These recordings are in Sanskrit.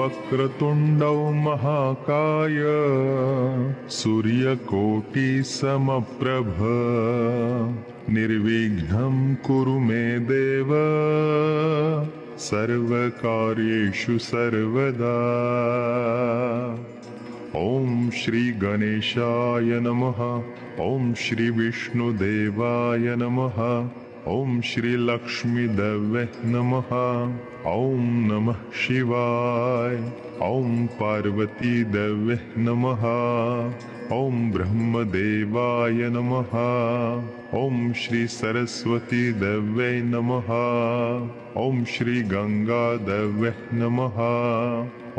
वक्रतुण्डौ महाकाय सूर्यकोटिसमप्रभ निर्विघ्नं कुरु मे देव सर्वकार्येषु सर्वदा। ओम श्री गणेशाय नमः। ओम श्री विष्णुदेवाय नमः। ओम श्री लक्ष्मीदेवे नमः। ओम नमः शिवाय। ओम पार्वती देवे नमः। ओम ब्रह्मदेवाय नमः। ओम श्री सरस्वती देवे नमः। ओम श्री गंगा देवे नमः।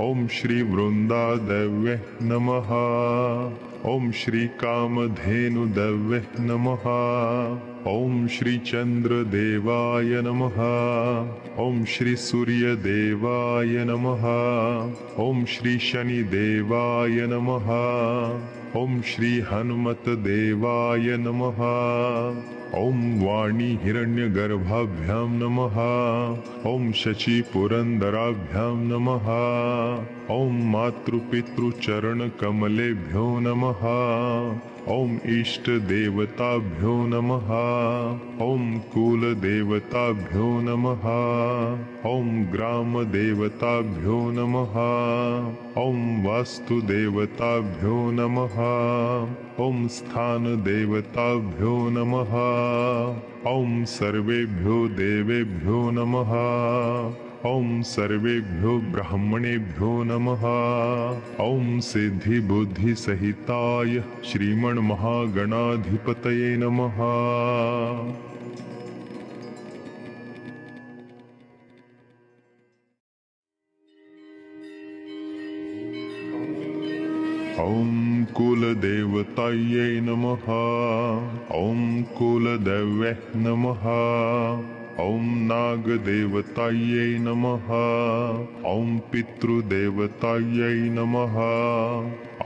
ओम श्री वृंदा देवे नमः। ओम श्री कामधेनु देवे नमः। ओम श्री चंद्र देवाय नमः। ओम श्री सूर्य देवाय नमः। ओम श्री शनि देवाय नमः। ओम श्री हनुमत देवाय नमः। ओम वाणी हिरण्यगर्भाभ्यां नमः। ओम शची पुरंदराभ्यां नमः। ओम मातृपितृचरणकमलेभ्यो नमः। ओम इष्ट देवताभ्यो नमः। ओम कुल देवताभ्यो नमः। ओम ग्राम देवताभ्यो नमः। ओम वास्तु देवताभ्यो नमः। ओम स्थान देवताभ्यो नमः। ओम सर्वेभ्यो देवेभ्यो नमः। ओम सर्वेभ्यो ब्राह्मणेभ्यो नमः। ओम सिद्धि बुद्धि सहिताय श्रीमन् महागणाधिपतये नमः। ओम कुलदेवतायै नमः। ओम कुलदेवे नमः। ओम नागदेवतायै नमः। ओम पितृदेवतायै नमः।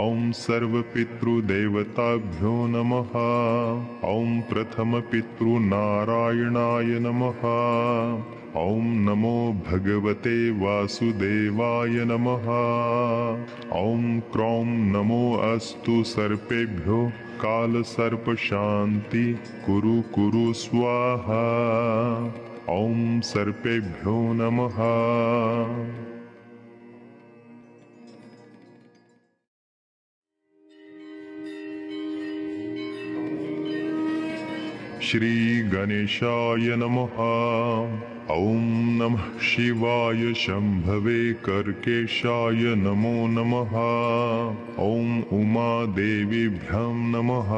ओम सर्वपितृदेवताभ्यो नमः। ओम प्रथमपितृनारायणाय नमः। ओम नमो भगवते वासुदेवाय नमः। ओम क्रौं नमो अस्तु सर्पेभ्यो कालसर्प शांति कुरु कुरु स्वाहा। ओम सर्पेभ्यो नमः। श्री गणेशाय नमः। ओम नमः शिवाय शंभवे कर्केशाय नमो नमः। ओम उमा देवीभ्यां नमः।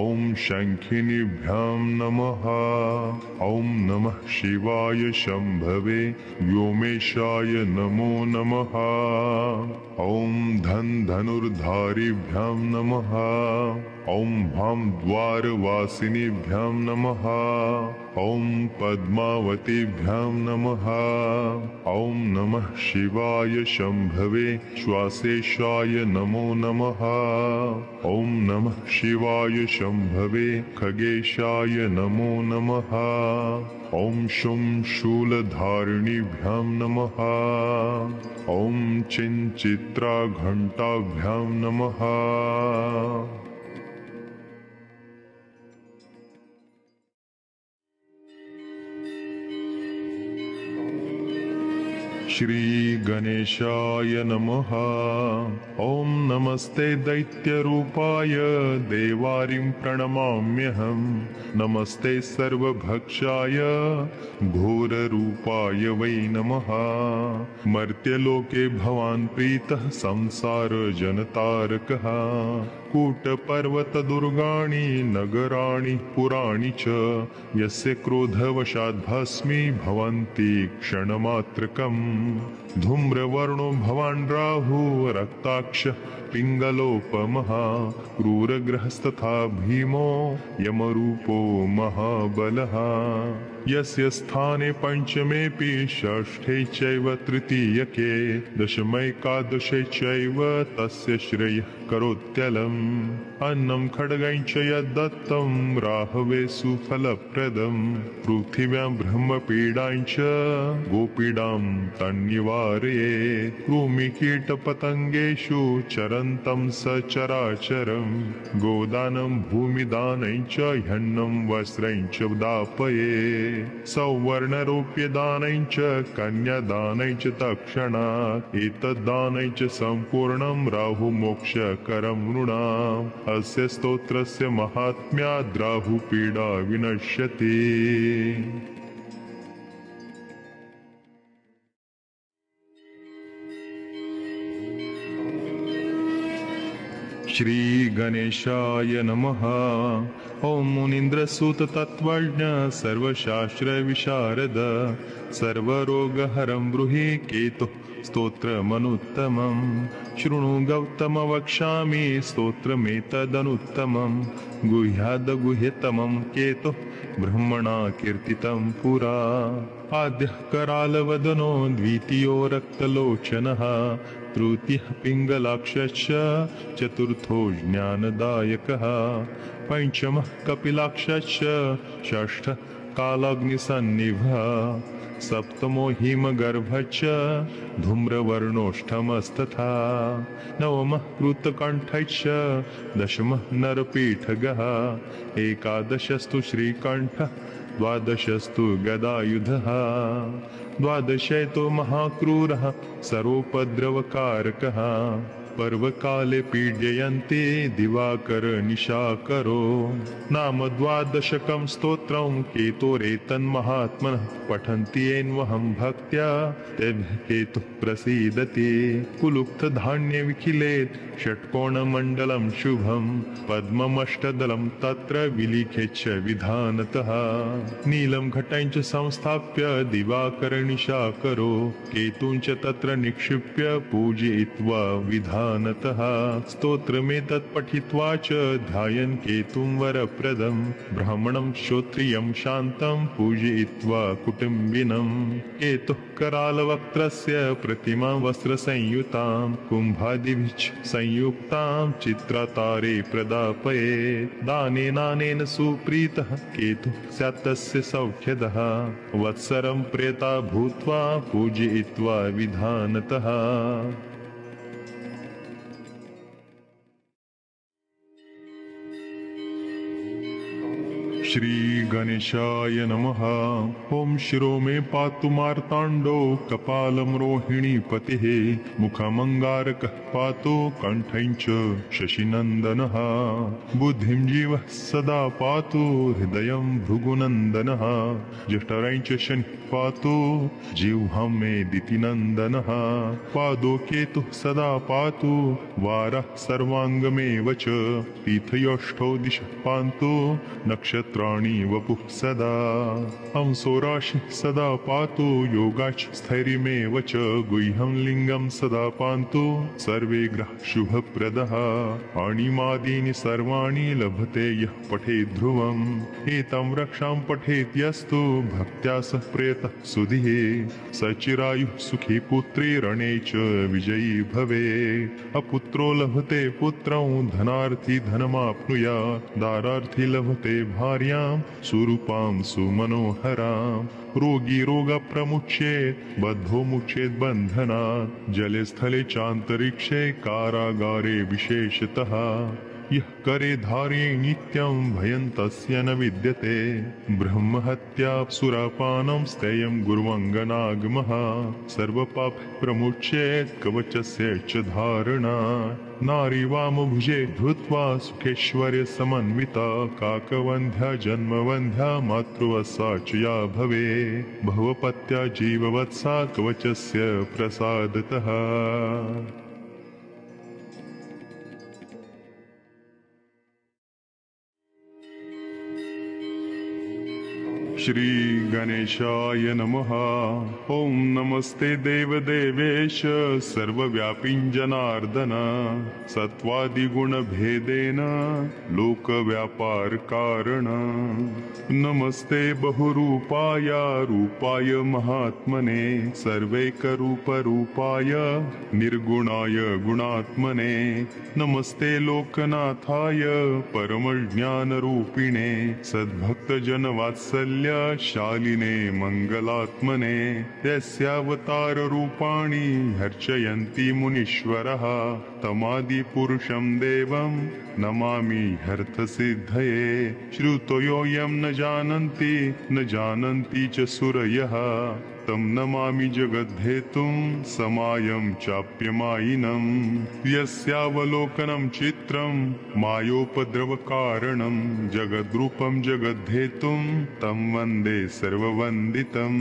ओम शंखिनीभ्यां नमः। ओम नमः शिवाय शंभवे व्योमेशाय नमो नमः। ओम धनुर्धारिभ्यां नमः। ओम भां द्वारवासिनीभ्यां नमः। ओम पद्मावतीभ्यां नमः। ओम नमः शिवाय शंभवे श्वासेशाय नमो नमः। ओम नमः शिवाय शंभवे खगेशाय नमो नमः। ओम शुं शूलधारिणीभ्यां नमः। ओम चिंचित्रा घंटाभ्यां नमः। श्री गणेशाय नमः। ओम नमस्ते दैत्यरूपाय देवारिं प्रणमाम्यहम्। नमस्ते सर्वभक्षाय घोररूपाय वै नमः। मर्त्यलोके भवान् प्रीतः संसार जनतारकः। कूटपर्वतदुर्गाणि नगराणि पुराणि च यस्य क्रोधवशात् भस्मी भवन्ति क्षणमात्रकम्। धूम्रवर्णो भवान् राहु रक्ताक्षः पिङ्गलोपमः। क्रूरग्रहस्तथा भीमो यमरूपो महाबलः। यस्य स्थाने पंचमेऽपि षष्ठे चैव तृतीयके दशमैकादशे चैव तस्य श्रेयः करोत्यलम्। अन्नं खड्गञ्च यद्दत्तं राहवे सुफलप्रदं पृथिव्यां ब्रह्मपीडाञ्च गोपीडां तन्निवारये कृमिकीटपतङ्गेषु चरन्तं सचराचरं गोदानं भूमिदानञ्च ह्यन्नं वस्त्रञ्च दापये सौवर्णरूप्यदानञ्च कन्यादानञ्च तत्क्षणात् एतद्दानञ्च सम्पूर्णं राहुमोक्षकरं नृणाम् अस्य स्तोत्रस्य महात्म्याद् राहुपीडा विनश्यति। श्री गणेशाय नमः। ओम मुनीन्द्रसूत तत्त्वज्ञ सर्वशास्त्र विशारद सर्वरोगहरं ब्रूहि केतु स्तोत्रमनुत्तमं शृणु गौतम वक्ष्यामि स्तोत्रमेतदनुत्तमं गुह्याद्गुह्यतमं केतु ब्रह्मणा कीर्तितं पुरा आद्यः करालवदनो द्वितीयो रक्तलोचनः तृतीयः पिङ्गलाक्षश्च चतुर्थो ज्ञानदायकः पञ्चमः कपिलाक्षश्च षष्ठः कालाग्निसन्निभः सप्तमो हिमगर्भश्च धूम्रवर्णोष्ठमस्तथा नवमः कृतकण्ठश्च दशमः नरपीठगः एकादशस्तु श्रीकण्ठः द्वादशस्तु गदायुधः द्वादशतो महाक्रूरः सर्वोपद्रवकारकः पर्वकाले पीड्यन्ते दिवाकर निशाकरो नाम द्वादशकं स्तोत्रं केतोरेतन्महात्मनः पठन्ति येन्वहं भक्त्या तेभ्यः केतुः प्रसीदति कुलुप्तधान्यविखिलेत् षट्कोणमण्डलं शुभं पद्ममष्टदलं तत्र विलिखेच्च विधानतः नीलं घटञ्च संस्थाप्य दिवाकरनिशाकरो केतुञ्च तत्र निक्षिप्य पूजयित्वा विधानतः स्तोत्रमेतत् पठित्वा च ध्यायन् केतुं वरप्रदं ब्राह्मणं श्रोत्रियं शान्तं पूजयित्वा कुटुम्बिनं केतुः करालवक्त्रस्य प्रतिमां वस्त्रसंयुतां कुम्भादिभिः संयुक्तां चित्रतारे प्रदापये दानेनानेन सुप्रीतः केतुः स्यात् तस्य सौख्यदः वत्सरं प्रेता भूत्वा पूजयित्वा विधानतः। श्री गणेशाय नमः। ओम शिरो मे पातु मार्ताण्डो कपालं रोहिणीपतिः मुखमङ्गारकः पातु कण्ठञ्च शशिनन्दनः बुद्धिं जीवः सदा पातु हृदयं भृगुनन्दनः जठरञ्च शनिः पातु जिह्वां मे दितिनन्दनः पादो केतुः सदा पातु वारः सर्वाङ्गमेव च तीर्थयोष्ठौ दिशः पान्तु नक्षत्राणि वपुः सदा हंसो राशिः सदा पातु योगाच् स्थैर्यमेव च गुह्यं लिङ्गं सदा पान्तु सर्वे ग्रहाः शुभप्रदः अणिमादीनि सर्वाणि लभते यः पठेत् ध्रुवम् एतं रक्षां पठेत् यस्तु भक्त्या सह प्रेतः सुधिः सचिरायुः सुखी पुत्री रणे च विजयी भवे अपुत्रो लभते पुत्रं धनार्थी धनमाप्नुयात् दारार्थी लभते भार्यां सुरूपां सुमनोहरां रोगी रोगप्रमुच्येत् बद्धो मुच्येत् बन्धनात् जले स्थले चान्तरिक्षे कारागारे विशेषतः यः करे धार्ये नित्यं भयं तस्य न विद्यते ब्रह्महत्या सुरापानं स्थेयं गुर्वङ्गनागमः सर्वपाप प्रमुच्येत् कवचस्य च धारणा नारी वामभुजे धृत्वा सुखेश्वर्य समन्विता काकवन्ध्या जन्मवन्ध्या मातृवत्सा च या भवे भवपत्या जीववत्सा कवचस्य प्रसादतः। श्री गणेशाय नमः। ओम नमस्ते देवदेवेश सर्वव्यापी जनार्दन सत्वादिगुणभेदेन लोकव्यापार कारण। नमस्ते बहुरूपाय रूपाय महात्मने सर्वैकरूपरूपाय निर्गुणाय गुणात्मने। नमस्ते लोकनाथाय परमज्ञानरूपिणे सद्भक्तजनवात्सल्य शालिने मंगलात्मने। यस्यावताररूपाणि हर्षयन्ति मुनीश्वरः तमादिपुरुषं देवं नमामि ह्यर्थसिद्धये। श्रुतयोऽयं न जानन्ति च सूरयः तं नमामि जगद्धेतुं समायं चाप्यमायिनं। यस्यावलोकनं चित्रं मायोपद्रवकारणं जगद्रूपं जगद्धेतुं तं वन्दे सर्ववन्दितं।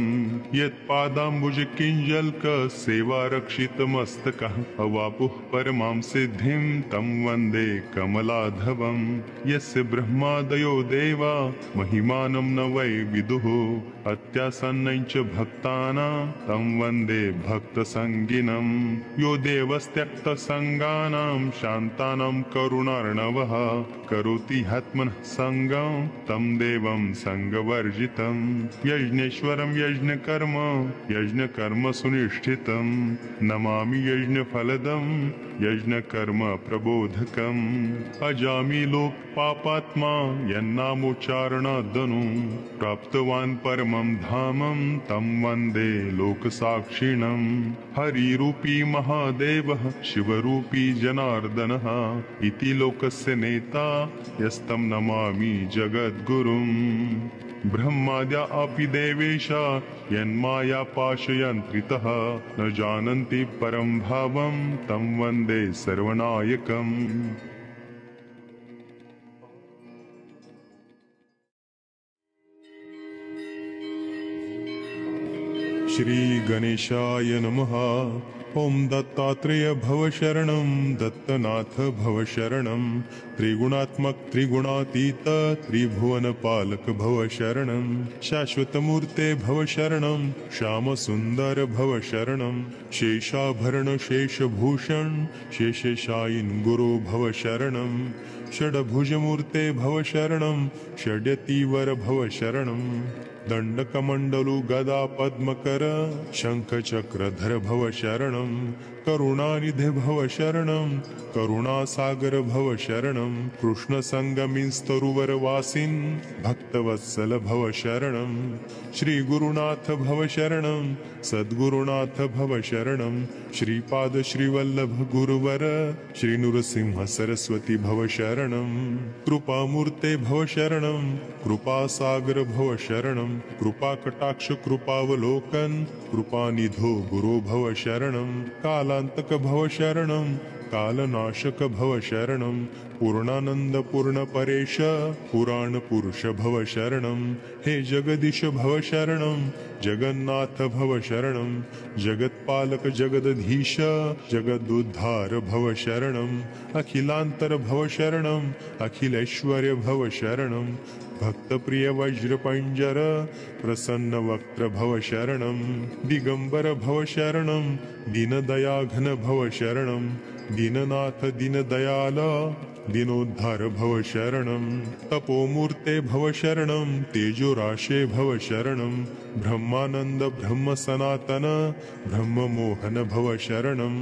यत्पादाम्बुजकिञ्जल्क सेवारक्षितमस्तकः अवापुः परमां सिद्धिं तं वन्दे कमलाधवं। यस्य ब्रह्मादयो देवा महिमानं न वै विदुः अत्यासन्नं च भक्तानां तं वन्दे भक्तसङ्गिनं। यो देवस्त्यक्तसङ्गानां शान्तानां करुणार्णवः करोति ह्यात्मनः सङ्गं तं देवं सङ्गवर्जितं। यज्ञेश्वरं यज्ञकर्म सुनिष्ठितं नमामि यज्ञफलदं यज्ञकर्म प्रबोधकम्। अजामि लोकपापात्मा यन्नामोच्चारणादनु प्राप्तवान् परमं धामं तं वन्दे लोकसाक्षिणम्। हरिरूपी महादेवः शिवरूपी जनार्दनः इति लोकस्य नेता यस्तं नमामि जगद्गुरुम्। ब्रह्माद्या अपि देवेशा यन्माया पाशयन्त्रितः न जानन्ति परं भावं तं वन्दे सर्वनायकम्। श्री गणेशाय नमः। ओम दत्तात्रेय भव शरणं दत्तनाथ भव शरणं त्रिगुणात्मक त्रिगुणातीत त्रिभुवनपालक भव शरणं। शाश्वतमूर्ते भव शरणं श्यामसुन्दर भव शरणं। शेषाभरण शेषभूषण शेषशायिन् गुरो भव शरणं। षड्भुजमूर्ते भव शरणं षड्यतिवर भव शरणं। दण्डकमण्डलु गदा पद्मकर शङ्खचक्रधर भव शरणं। करुणानिधे भव शरणं करुणासागर भव शरणं। कृष्णसङ्गमिस्तरुवरवासिन् भक्तवत्सल भव शरणं। श्रीगुरुनाथ भव शरणं सद्गुरुनाथ भव शरणं। श्रीपाद श्रीवल्लभ गुरुवर श्रीनृसिंह सरस्वती भव शरणं। कृपामूर्ते भव शरणं कृपासागर भव शरणं। कृपाकटाक्ष कृपावलोकन कृपानिधो गुरो भव शरणं। कालांतक भव शरणं कालनाशक भव शरणं। पूर्णानंद पूर्ण परेश पुराण पुरुष भव शरणं। हे जगदीश भव शरणं जगन्नाथ भव शरणं। जगत्पालक जगदधीश जगदुद्धार भव शरणं। अखिलांतर भव शरणं अखिलेश्वर्य भव शरणं। भक्तप्रिय वज्रपंजर प्रसन्न वक्त्र भव शरणं। दिगंबर भव शरणं दीनदयाघन भव शरणं। दीननाथ दीनदयाल दीनोद्धार भव शरणं। तपोमूर्ते भव शरणं तेजोराशे भव शरणं। ब्रह्मानंद ब्रह्म सनातन ब्रह्म मोहन भव शरणं।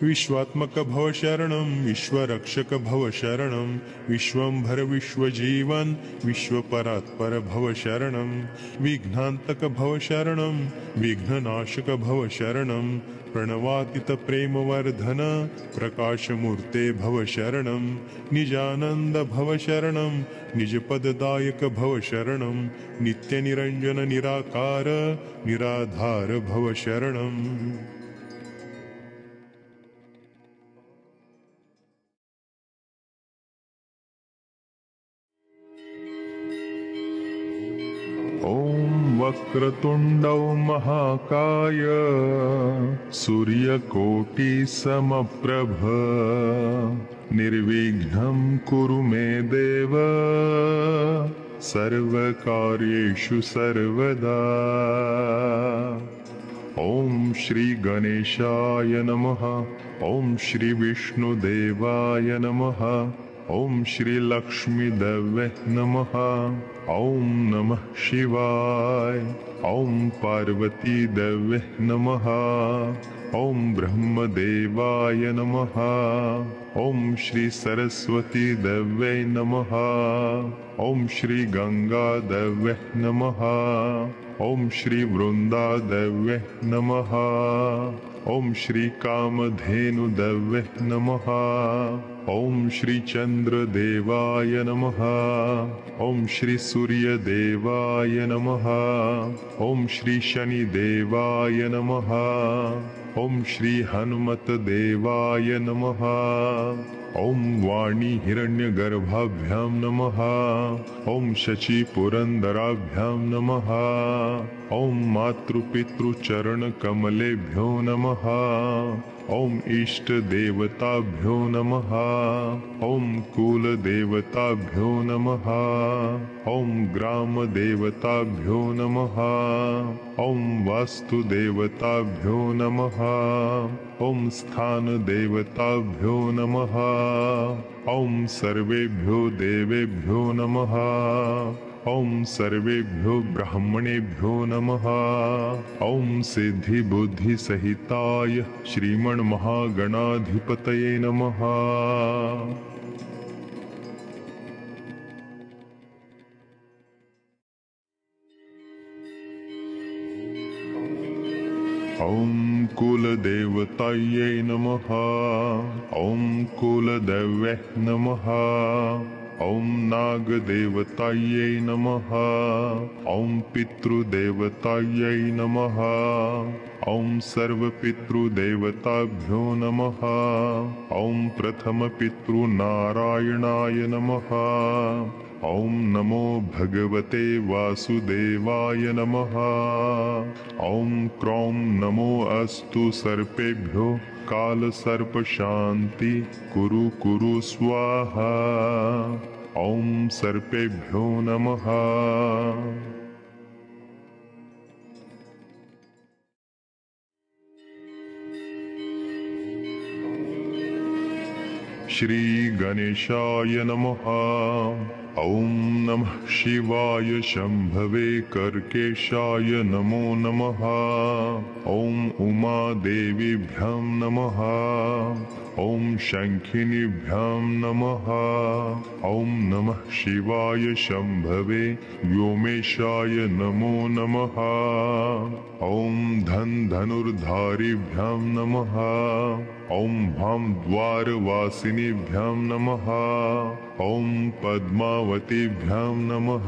विश्वात्मक भव शरणं विश्वरक्षक भव शरणं। विश्वंभर विश्वजीवन विश्वपरात्पर भव शरणं। विघ्नांतक भव शरणं विघ्ननाशक भव शरणं। प्रणवातीत प्रेमवर्धन प्रकाशमूर्ते भव शरणं। निजानंद भव शरणं निजपददायक भव शरणं। नित्यनिरंजन निराकार निराधार भव शरणं। ओम वक्रतुंडौ महाकाय सूर्यकोटि समप्रभ निर्विघ्नं कुरु मे देव सर्वकार्येषु सर्वदा। ॐ श्री गणेशाय नमः। ॐ श्री विष्णुदेवाय नमः। ॐ श्री लक्ष्मीदेवे नमः। ॐ नमः शिवाय। ॐ पार्वतीदेवे नमः। ॐ ब्रह्मदेवाय नमः। ॐ श्री सरस्वतीदेवे नमः। ॐ श्री गंगादेवे नमः। ॐ श्री वृन्दादेवे नमः। ॐ श्री कामधेनुदेवे नमः। ॐ श्री चन्द्रदेवाय नमः। ॐ श्री सूर्यदेवाय नमः। ॐ श्री शनिदेवाय नमः। ॐ श्री हनुमतदेवाय नमः। ॐ वाणी हिरण्यगर्भाभ्यां नमः। ॐ शचीपुरन्दराभ्यां नमः। ॐ मातृपितृचरणकमलेभ्यो नमः। ॐ इष्टदेवताभ्यो नमः। ॐ कुलदेवताभ्यो नमः। ॐ ग्रामदेवताभ्यो नमः। ॐ वास्तुदेवताभ्यो नमः। ॐ स्थानदेवताभ्यो नमः। ॐ सर्वेभ्यो देवेभ्यो नमः। ॐ सर्वेभ्यो ब्राह्मणेभ्यो नमः। ॐ सिद्धिबुद्धिसहिताय श्रीमन्महागणाधिपतये नमः। ॐ कुलदेवतायै नमः। ॐ कुलदेवे नमः। ॐ नागदेवतायै नमः। ॐ पितृदेवतायै नमः। ॐ सर्वपितृदेवताभ्यो नमः। ॐ प्रथमपितृनारायणाय नमः। ॐ नमो भगवते वासुदेवाय नमः। ॐ क्रौं नमो अस्तु सर्पेभ्यो कालसर्पशान्ति कुरु कुरु स्वाहा। ॐ सर्पेभ्यो नमः। श्री गणेशाय नमः। ॐ नमः शिवाय शम्भवे कर्केशाय नमो नमः। ॐ उमादेवीभ्यां नमः। ॐ शङ्खिनीभ्यां नमः। ॐ नमः शिवाय शम्भवे व्योमेशाय नमो नमः। ॐ धनुर्धारिभ्यां नमः। ॐ भां द्वारवासिनीभ्यां नमः। ॐ पद्मावतीभ्यां नमः।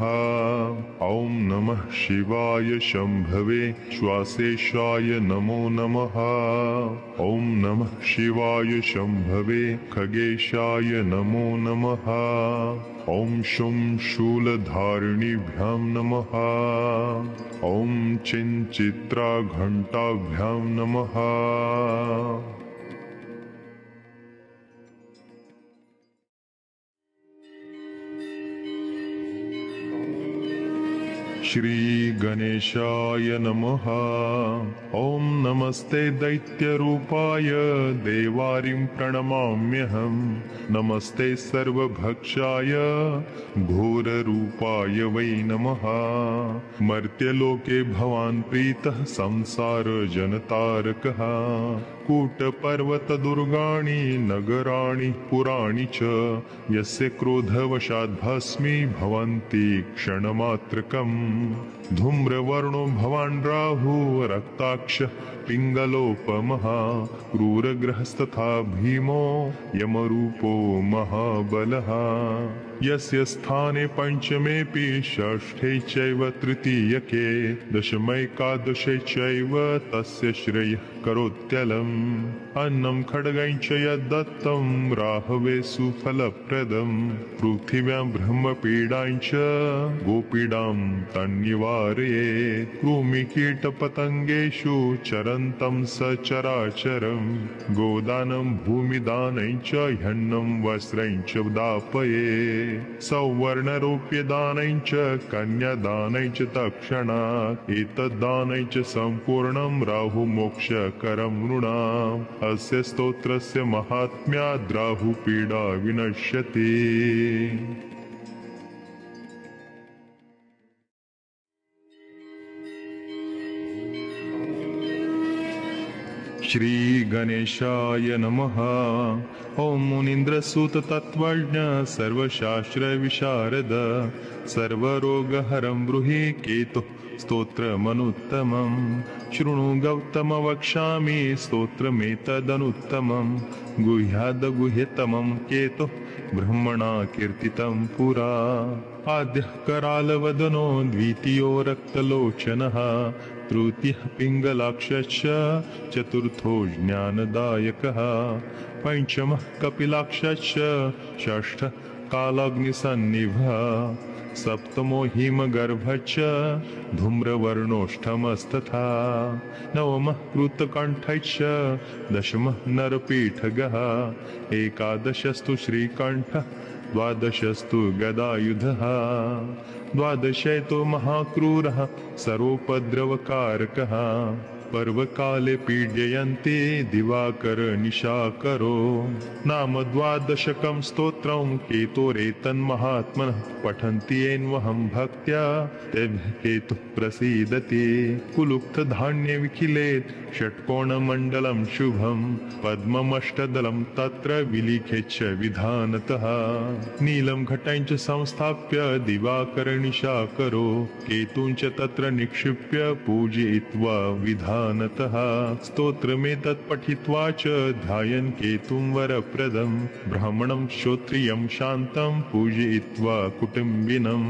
ॐ नमः शिवाय शम्भवे श्वासेशाय नमो नमः। ॐ नमः शिवाय शम्भवे खगेशाय नमो नमः। ॐ शुं शूलधारिणीभ्यां नमः। ॐ चिन्चित्राघण्टाभ्यां नमः। श्री गणेशाय नमः। ॐ नमस्ते दैत्यरूपाय देवारिं प्रणमाम्यहम्। नमस्ते सर्वभक्षाय घोररूपाय वै नमः। मर्त्यलोके भवान् प्रीतः संसारजनतारकः। कूटपर्वतदुर्गाणि नगराणि पुराणि च यस्य क्रोधवशात् भस्मी भवन्ति क्षणमात्रकम्। धूम्रवर्णो भवान् राहु रक्ताक्षः पिङ्गलोपमः। क्रूरग्रहस्तथा भीमो यमरूपो महाबलः। यस्य स्थाने पञ्चमेऽपि षष्ठे चैव तृतीयके दशमैकादशे चैव तस्य श्रेयः करोत्यलम्। अन्नं खड्गं च यद्दत्तं राहवे सुफलप्रदम्। पृथिव्यां ब्रह्मपीडां च गोपीडां तन्निवारयेत्। कृमिकीटपतङ्गेषु चरन् सर्वमिदमनन्तं सचराचरं गोदानं भूमिदानं च ह्यन्नं वस्त्रं च दापये सौवर्णरूप्यदानं च कन्यादानं च तत्क्षणात् एतद्दानं च सम्पूर्णं राहुमोक्षकरं नृणाम् अस्य स्तोत्रस्य महात्म्याद् राहुपीडा विनश्यति। श्री गणेशाय नमः। ओम मुनीन्द्रसूत तत्त्वज्ञ सर्वशास्त्र विशारद सर्वरोगहरं ब्रूहि केतु स्तोत्रमनुत्तमं शृणु गौतम वक्ष्यामि स्तोत्रमेतदनुत्तमं गुह्याद्गुह्यतमं केतु ब्रह्मणा कीर्तितं पुरा आद्यः करालवदनो द्वितीयो रक्तलोचनः तृतीयः पिङ्गलाक्षश्च चतुर्थो ज्ञानदायकः पञ्चमः कपिलाक्षश्च षष्ठः कालाग्निसन्निभः सप्तमो हिमगर्भश्च धूम्रवर्णोष्ठमस्तथा नवमः कृतकण्ठश्च दशमः नरपीठगः एकादशस्तु श्रीकण्ठः द्वादशस्तु गदायुधः द्वादशैतो महाक्रूरः सर्वोपद्रवकारकः पर्वकाले पीड्यन्ते दिवाकर निशाकरो नाम द्वादशकं स्तोत्रं केतोरेतन्महात्मनः पठन्ति येन्वहं भक्त्या तेभ्यः केतुः प्रसीदति कुलुप्तधान्यविखिलेत् षट्कोणमण्डलं शुभं पद्ममष्टदलं तत्र विलिखेच्च विधानतः नीलं घटं च संस्थाप्य दिवाकरनिशाकरो केतुं च तत्र निक्षिप्य पूजयित्वा विधानतः स्तोत्रमेतत् पठित्वा च ध्यायन् केतुं वरप्रदं ब्राह्मणं श्रोत्रियं शान्तं पूजयित्वा कुटुम्बिनं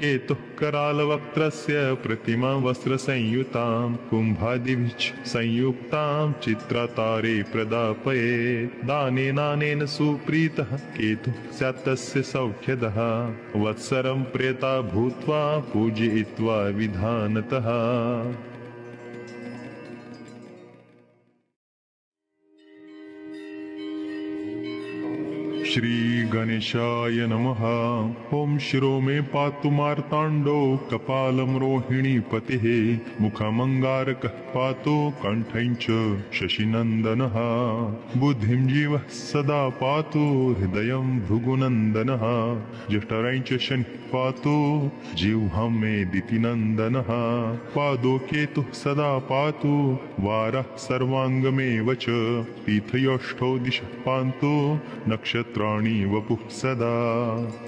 केतुः करालवक्त्रस्य प्रतिमा वस्त्रसंयुतां कुम्भादिभिः संयुक्तां चित्रातारे प्रदापयेत् दानेनानेन सुप्रीतः केतुः स्यात् तस्य सौख्यदः वत्सरं प्रेता भूत्वा पूजयित्वा विधानतः। श्री गणेशाय नमः। ओम शिरो मे पातु मार्ताण्डो कपालं रोहिणीपतिः मुखमङ्गारकः पातु कण्ठं च शशिनन्दनः बुद्धिं जीवः सदा पातु हृदयं भृगुनन्दनः जठरं च शनिः पातु जिह्वां मे दितिनन्दनः पादो केतुः सदा पातु वारः सर्वाङ्गमेव च तीर्थयोष्ठौ दिशः पान्तु नक्षत्राणि वपुः सदा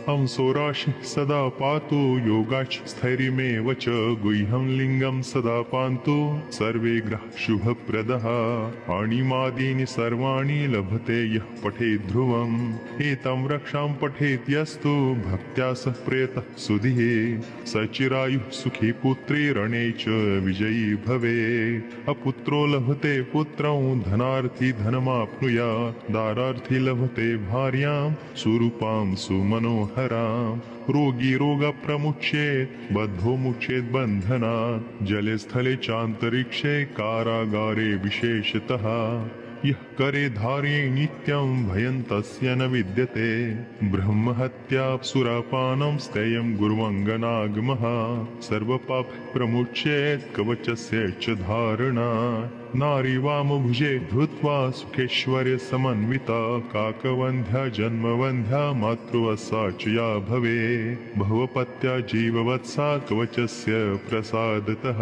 हंसो राशिः सदा पातु योगाच् स्थैर्यमेव च गुह्यं लिङ्गं सदा पान्तु सर्वे ग्रहाः शुभप्रदः अणिमादीनि सर्वाणि लभते यः पठेत् ध्रुवम् एतं रक्षां पठेत् यस्तु भक्त्या सह प्रेतः सुधिः सचिरायुः सुखी पुत्री रणे च विजयी भवेत् अपुत्रो लभते पुत्रं धनार्थी धनमाप्नुयात् दारार्थी लभते भार्यां सुरूपां सुमनोहरां रोगी रोगप्रमुच्येत् बद्धो मुच्येत् बन्धनात् जले स्थले चान्तरिक्षे कारागारे विशेषतः यः करे धार्ये नित्यं भयं तस्य न विद्यते ब्रह्महत्या सुरापानं स्थेयं गुर्वङ्गनागमः सर्वपाप प्रमुच्येत् कवचस्य च धारणा नारी वामभुजे धृत्वा सुखेश्वर्य समन्विता काकवन्ध्या जन्मवन्ध्या मातृवत्सा च या भवे भवपत्या जीववत्सा कवचस्य प्रसादतः।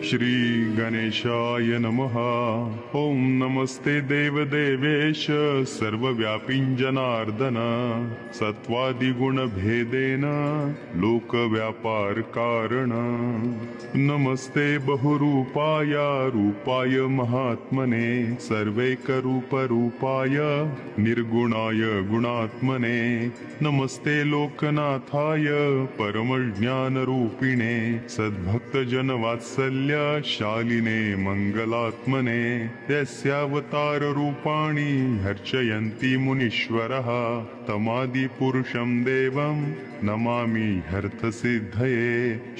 श्री गणेशाय नमः। ओम नमस्ते देवदेवेश सर्वव्यापिं जनार्दन सत्वादिगुणभेदेन लोकव्यापार कारण नमस्ते बहुरूपाय रूपाय महात्मने सर्वैकरूपरूपाय निर्गुणाय गुणात्मने नमस्ते लोकनाथाय परमज्ञानरूपिणे सद्भक्तजनवात्सल्य शालिने मंगलात्मने यस्यावतार रूपाणि हर्षयन्ति मुनीश्वरः तमादिपुरुषं देवं नमामि ह्यर्थसिद्धये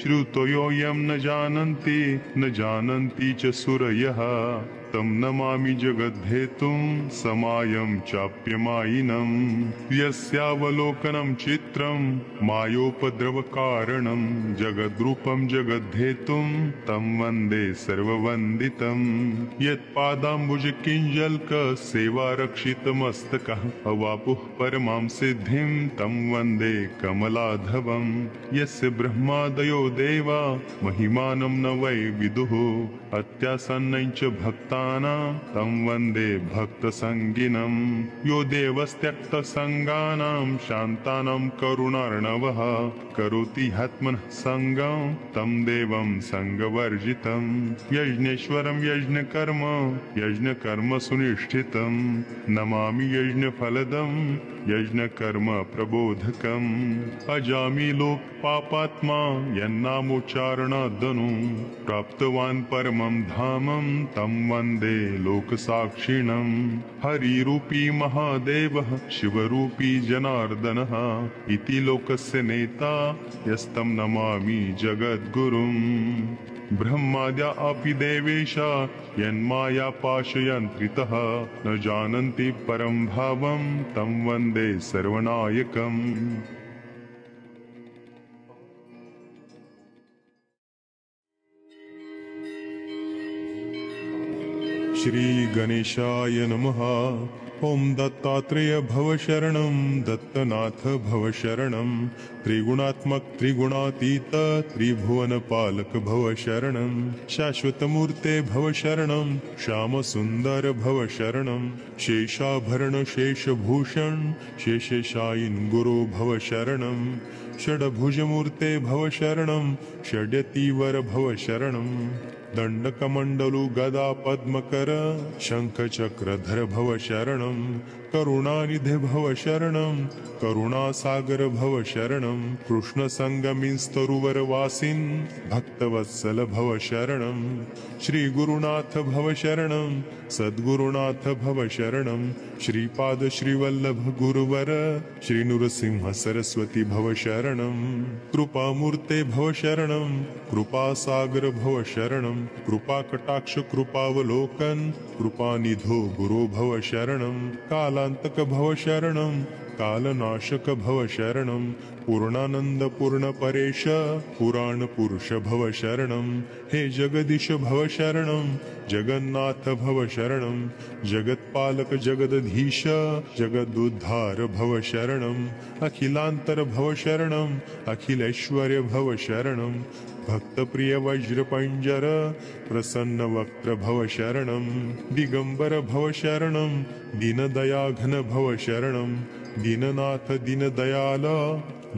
श्रुतयोऽयं न जानन्ति च सूरयः तं नमामि जगद्धेतुं समायं चाप्यमायिनं यस्यावलोकनं चित्रं मायोपद्रवकारणं जगद्रूपं जगद्धेतुं तं वन्दे सर्ववन्दितं यत्पादाम्बुजकिञ्जल्क सेवारक्षितमस्तकः अवापुः परमां सिद्धिं तं वन्दे कमलाधवं यस्य ब्रह्मादयो देवा महिमानं न वै विदुः अत्यासन्नं च तं वन्दे भक्तसङ्गिनं यो देवस्त्यक्तसङ्गानां शान्तानां करुणार्णवः करोति ह्यात्मनः सङ्गं तं देवं सङ्गवर्जितं यज्ञेश्वरं यज्ञकर्म सुनिष्ठितं नमामि यज्ञफलदं यज्ञकर्म प्रबोधकम् अजामि लोकपापात्मा यन्नामोच्चारणादनु प्राप्तवान् परमं धामं तं वन्दे लोकसाक्षिणं हरिरूपी महादेवः शिवरूपी जनार्दनः इति लोकस्य नेता यस्तं नमामि जगद्गुरुम् ब्रह्माद्या अपि देवेशा यन्माया पाशयन्त्रितः न जानन्ति परं भावं तं वन्दे सर्वनायकम् श्री गणेशाय नमः। ओम दत्तात्रेय भव शरणं दत्तनाथ भव शरणं त्रिगुणात्मक त्रिगुणातीत त्रिभुवन पालक भव शरणं शाश्वतमूर्ते भव शरणं श्याम सुंदर भव शरणं शेषाभरण शेषभूषण शेषशायिन गुरु भव शरणं षड्भुजमूर्ते भव शरणं षड्यतिवर भव शरणं दंडकमंडलु गदा पद्मकर शंखचक्रधर भव शरणं करुणानिधे भव शरणं करुणासागर भव शरणं कृष्णसंगमिस्तरुवर वासिन भक्तवत्सल भव शरणं श्री गुरुनाथ भव शरणं सद्गुरुनाथ भव शरणं श्रीपाद श्रीवल्लभ गुरुवर श्री नृसिंह सरस्वती भव शरणं कृपामूर्ते भव शरणं कृपासागर भव शरणं कृपाकटाक्ष कृपावलोकन कृपानिधो गुरो भव शरणं कालांतक भव शरणं कालनाशक भव शरणं पूर्णानंद पूर्ण परेश पुराण पुरुष भव शरणं हे जगदीश भव शरणं जगन्नाथ भव शरणं जगत्पालक जगदधीश जगदुद्धार भव शरणं अखिलांतर भव शरणं अखिलेश्वर्य भव शरणं भक्तप्रिय वज्रपंजर प्रसन्न वक्त्र भव शरणं दिगंबर भव शरणं दीनदयाघन भव शरणं दीननाथ दीनदयाल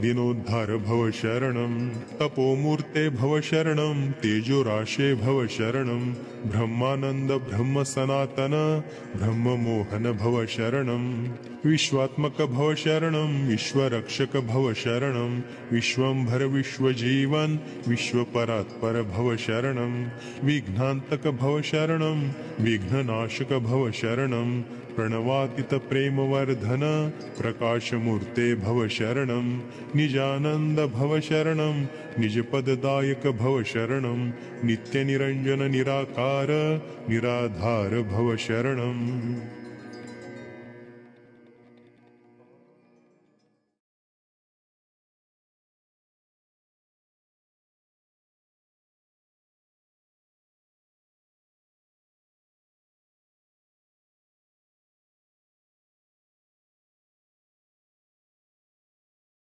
दीनोद्धार भव शरणं तपोमूर्ते भव शरणं तेजोराशे भव शरणं ब्रह्मानंद ब्रह्म सनातन ब्रह्म मोहन भव शरणं विश्वात्मक भव शरणं विश्वरक्षक भव शरणं विश्वंभर विश्वजीवन विश्वपरात्पर भव शरणं विघ्नांतक भव शरणं विघ्ननाशक भव शरणं प्रणवातीत प्रेमवर्धन प्रकाशमूर्ते भव शरणं निजानंद भव शरणं निजपददायक भव शरणं नित्यनिरंजन निराकार निराधार भव शरणं